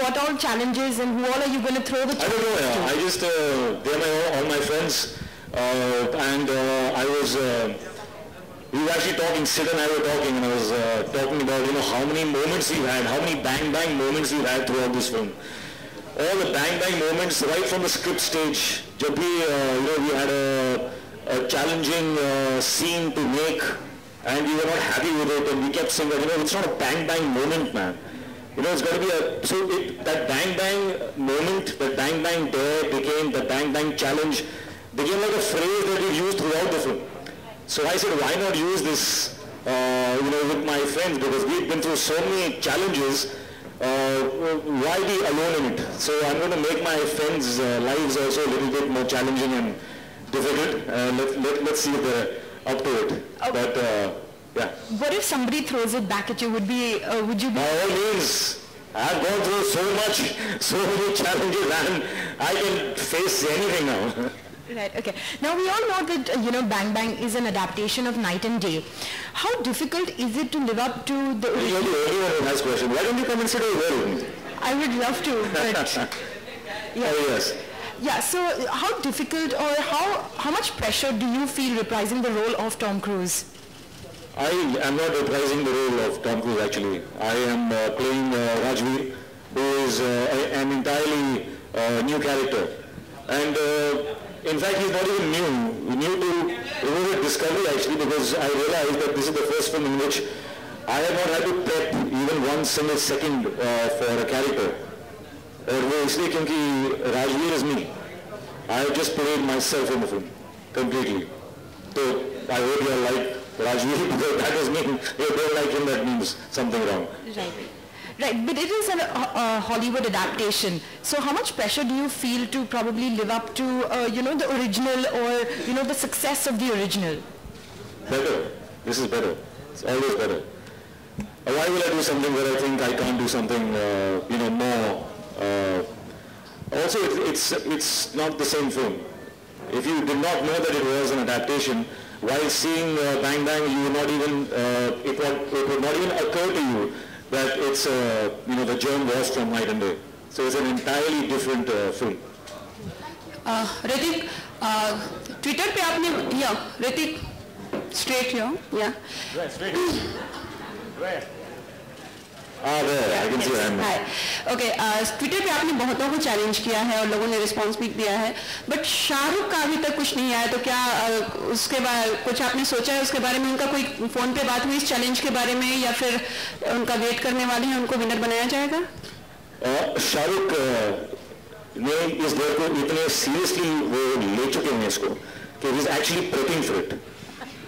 what all challenges and who all are you going to throw the I don't know, to? I just, they're all my friends, and I was, we were actually talking, Sid and I were talking, and I was talking about, how many moments we've had, how many bang moments we've had throughout this film. All the bang moments right from the script stage. Jab bhi, we had a challenging scene to make, and we were not happy with it, and we kept saying that, it's not a bang moment, man. It's got to be that bang moment, that bang dare became, the bang challenge became like a phrase that we used throughout the film. So I said, why not use this, with my friends, because we've been through so many challenges, why be alone in it? So I'm going to make my friends' lives also a little bit more challenging and difficult. Let's see if they're up to it. Okay. But, yeah. What if somebody throws it back at you? Would you be... By all means, I've gone through so many challenges, and I can face anything now. Right, okay. Now we all know that, Bang Bang is an adaptation of Night and Day. How difficult is it to live up to the... You're the only one who has question. Why don't you come and sit over there with me? I would love to, but... Yeah. Oh, yes. Yeah, so how difficult or how much pressure do you feel reprising the role of Tom Cruise? I am not reprising the role of Tom Cruise, actually. I am playing Rajveer, who is an entirely new character. And in fact, he's not even new to a discovery, actually, because I realized that this is the first film in which I have not had to prep even 1 single second for a character. और वो इसलिए क्योंकि Rajveer is me. I have just played myself in the film completely. So I hope you all like Rajveer, because that does mean if you don't like him, that means something wrong. Right, but it is a Hollywood adaptation. So how much pressure do you feel to probably live up to, the original or, the success of the original? Better. This is better. It's always better. Why will I do something where I think I can't do something, more? Also, it's not the same film. If you did not know that it was an adaptation, while seeing Bang Bang, you would not even, it would not even occur to you that it's, the germ was from Night and Day. So it's an entirely different film. Ritik, Twitter पे आपने, yeah, Ritik, straight here, yeah. Right, straight. Where? There, I can see that. Hi. Okay, Twitter पे आपने बहुतों को challenge किया है और लोगों ने रिस्पॉन्स भी दिया है, बट शाहरुख का अभी तक कुछ नहीं आया, तो क्या उसके बाद कुछ आपने सोचा है उसके बारे में? उनका कोई फोन पे बात हुई इस चैलेंज के बारे में, या फिर उनका वेट करने वाले हैं, उनको विनर बनाया जाएगा? शाहरुख ने इस दौर को इतने सीरियसली वो ले चुके हैं इसको कि he is actually prepping for it.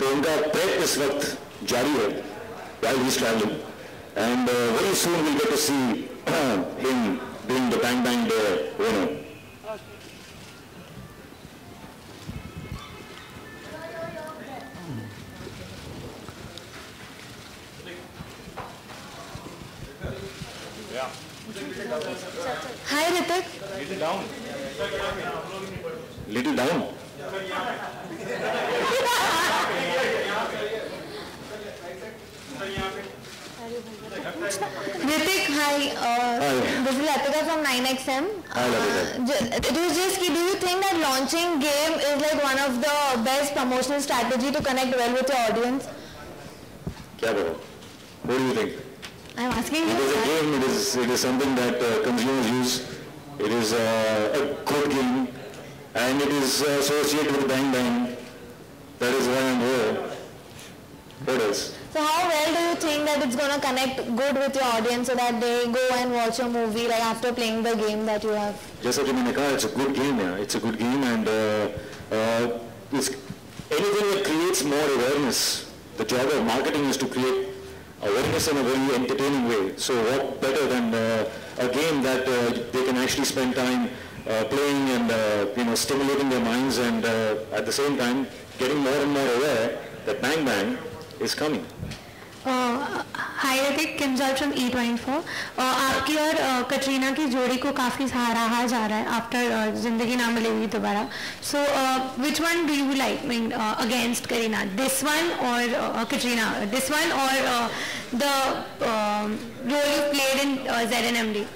तो उनका प्रेप इस वक्त जारी है while he is traveling. And very soon we'll get to see him being the Bang Bang winner. Yeah. Hi, Ritik. Little down. Little down. Ritik, hi. This is Latika from 9XM. Hi, Latika. It was just, do you think that launching game is like one of the best promotional strategy to connect well with your audience? क्या करो? What do you think? I'm asking you. It is a game. It is something that consumers use. It is a good game, and it is associated with Bang Bang. That is why I'm here. What else? So how well do you think that it's going to connect good with your audience so that they go and watch your movie like after playing the game that you have? जैसा कि मैंने कहा, it's a good game. Yeah. It's a good game, and it's anything that creates more awareness. The job of marketing is to create awareness in a very entertaining way. So what better than a game that they can actually spend time playing and stimulating their minds, and at the same time getting more and more aware that Bang Bang is coming. Hi Ritik, Kinjal from E24. आपकी और कटरीना की जोड़ी को काफ़ी सराहा जा रहा है आफ्टर जिंदगी ना मिलेगी दोबारा. So which one do you like? I mean against Kareena, this one or Katrina? This one or the role you played in ZNMD?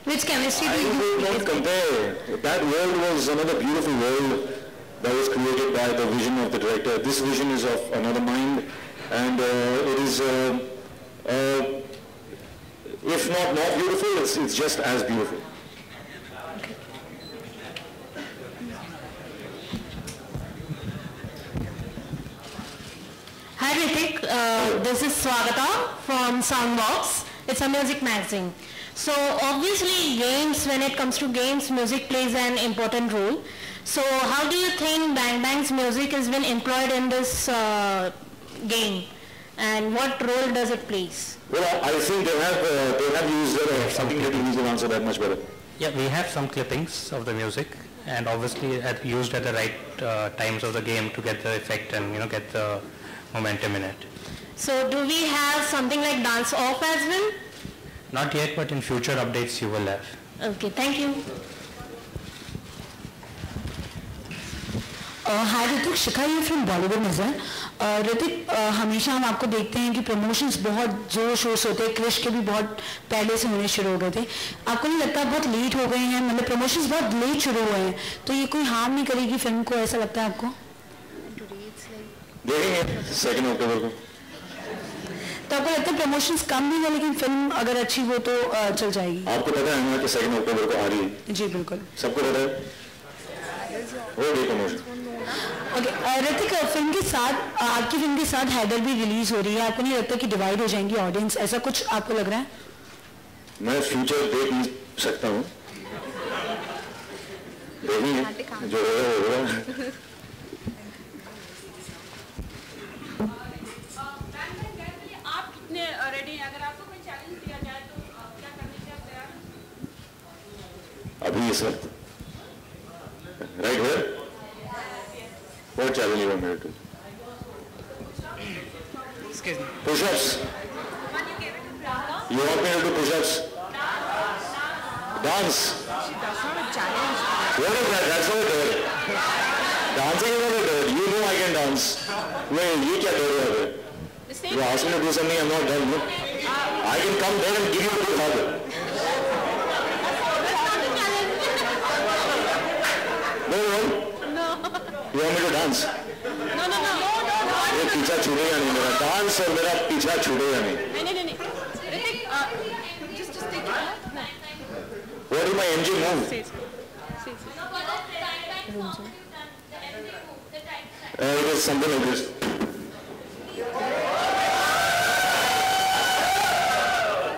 Which chemistry do I you will not compare. That world was another beautiful world that was created by the vision of the director. This vision is of another mind, and it is, if not beautiful, it's just as beautiful. Hi Ritik, this is Swagata from Soundbox. It's a music magazine. So obviously games, when it comes to games, music plays an important role. So how do you think Bang Bang's music has been employed in this game, and what role does it play? Well, I think they have used something that you will answer that much better. Yeah, we have some clippings of the music, and obviously used at the right times of the game to get the effect and get the momentum in it. So do we have something like dance off as well? Not yet, but in future updates you will have. Okay, thank you. हाय ऋतिक, शिखा ये from Bollywood नजर। ऋतिक, हमेशा हम आपको देखते हैं कि promotions बहुत जोर शोर से होते हैं, क्रिश के भी बहुत पहले से होने शुरू हो गए थे। आपको नहीं लगता बहुत लेट हो गए हैं, मतलब प्रमोशंस बहुत लेट शुरू हुए हैं, तो ये कोई हार्म नहीं करेगी फिल्म को, ऐसा लगता है आपको? देखेंगे 2 अक्टूबर को। तो आपको लगता है प्रमोशंस कम भी है लेकिन फिल्म अगर अच्छी हो तो चल जाएगी? आपको पता है ना कि 2 अक्टूबर को आ रही है? जी बिल्कुल, सबको पता है, हो गई प्रमोशन। ओके ऋतिक, फिल्म के साथ आपकी फिल्म के साथ हैदर भी रिलीज हो रही है, आपको नहीं लगता कि डिवाइड हो जाएंगी ऑडियंस, ऐसा कुछ आपको लग रहा है? मैं फ्यूचर देख नहीं सकता हूँ, देखेंगे जो होगा। आप कितने रेडी हैं? अगर आपको कोई चैलेंज दिया जाए तो क्या करने के आप तैयार हैं? अभी इस वक्त राइट है। What challenge you want me to do? Push-ups. You want me to do push-ups? Dance. What is that? That's not good. Dancing is not good. You know I can dance. Wait, you क्या कर रहे हो? You ask me to do something I'm not done. No? I can come there and give you a good hug. No. You want me to dance? No. ये पीछा छूटेगा नहीं मेरा dance, और मेरा पीछा छूटेगा नहीं। नहीं। Hrithik, just take it. What is my MG move? It was something like this.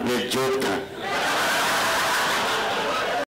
ये जोक था।